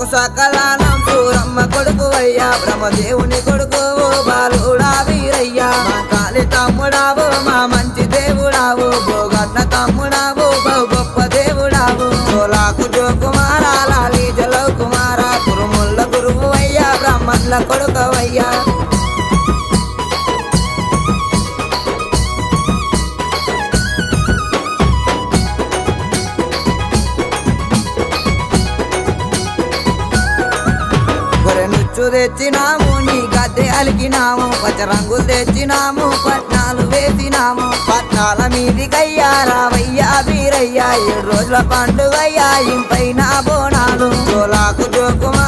సోలాకు సకలానం సూరమ్మ కొడుకు అయ్యా బ్రహ్మదేవుని కొడుకు బాలుడా వీరయ్యా మా కాలి తమ్ముడావు మా మంచి దేవుడావు భోగన్న తమ్ముడావు బహు గొప్ప దేవుడావు సోలాకు జోకుమారా లాలి జలవ్ కుమారా కురుముల్ల గురువు అయ్యా బ్రహ్మన్ల కొడుకవయ్యా నుచ్చు తెచ్చినాము నీ గద్దె అలికినాము పచ్చరంగులు తెచ్చినాము పట్నాలు వేసినాము పట్నాల మీది కయ్యా రావయ్యా వీరయ్యా 7 రోజుల పండుగయ్యా ఇంపైన బోనాలు సోలాకు జోకుమ